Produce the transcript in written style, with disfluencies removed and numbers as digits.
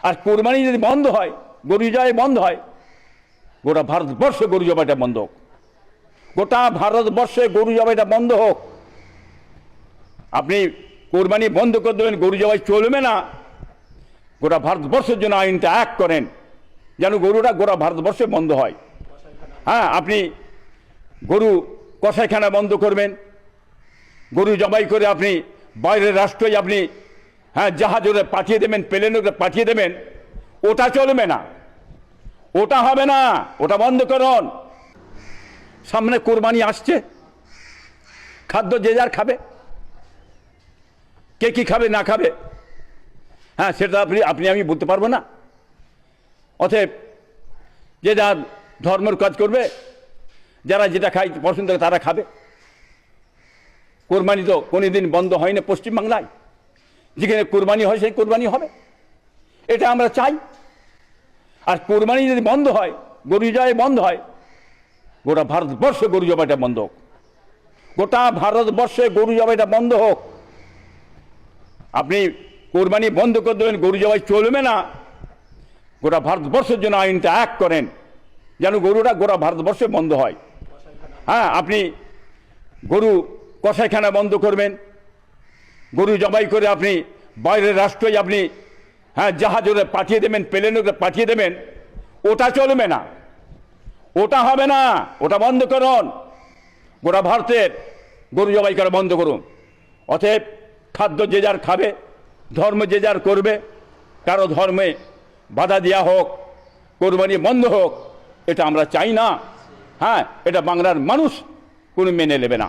আর কোরবানি যদি বন্ধ হয়, গরু জবাই বন্ধ হয়, গোটা ভারতবর্ষে গরু জবাইটা বন্ধ হোক। গোটা ভারতবর্ষে গরু জবাইটা বন্ধ হোক। আপনি কোরবানি বন্ধ করে দেবেন, গরু জবাই চলবে না। গোটা ভারতবর্ষের জন্য আইনটা এক করেন, যেন গরুটা গোটা ভারতবর্ষে বন্ধ হয়। হ্যাঁ, আপনি গরু কসাইখানা বন্ধ করবেন, গরু জবাই করে আপনি বাইরের রাষ্ট্রে আপনি জাহাজে পাঠিয়ে দেবেন, প্লেনে পাঠিয়ে দেবেন, ওটা চলবে না, ওটা হবে না, ওটা বন্ধ করুন। সামনে কোরবানি আসছে, খাদ্য যে যার খাবে, কে কি খাবে না খাবে, সেটা আপনি আমি বলতে পারবো না। অতএব যে যার ধর্মের কাজ করবে, যারা যেটা খাই পছন্দ করে তারা খাবে। কোরবানি তো কোনোদিন বন্ধ হয় না পশ্চিমবাংলায়, যেখানে কোরবানি হয় সেই কোরবানি হবে, এটা আমরা চাই। আর কোরবানি যদি বন্ধ হয়, গরু জবাই বন্ধ হয়, গোটা ভারতবর্ষে গরু জবাইটা বন্ধ হোক। গোটা ভারতবর্ষে গরু জবাইটা বন্ধ হোক। আপনি কোরবানি বন্ধ করে দেবেন, গরু জবাই চলবে না। গোটা ভারতবর্ষের জন্য আইনটা এক করেন, যেন গরুটা গোটা ভারতবর্ষে বন্ধ হয়। আপনি গরু কসাইখানা বন্ধ করবেন, গরু জবাই করে আপনি বাইরের রাষ্ট্রে আপনি জাহাজে পাঠিয়ে দেবেন, প্লেনে পাঠিয়ে দেবেন, ওটা চলবে না, ওটা হবে না, ওটা বন্ধ করুন। গোটা ভারতের গরু জবাই করা বন্ধ করুন। অতএব খাদ্য যে যার খাবে, ধর্ম যে যার করবে, কারো ধর্মে বাধা দেওয়া হোক, কোরবানি বন্ধ হোক, এটা আমরা চাই না। এটা বাংলার মানুষ কোনো মেনে নেবে না।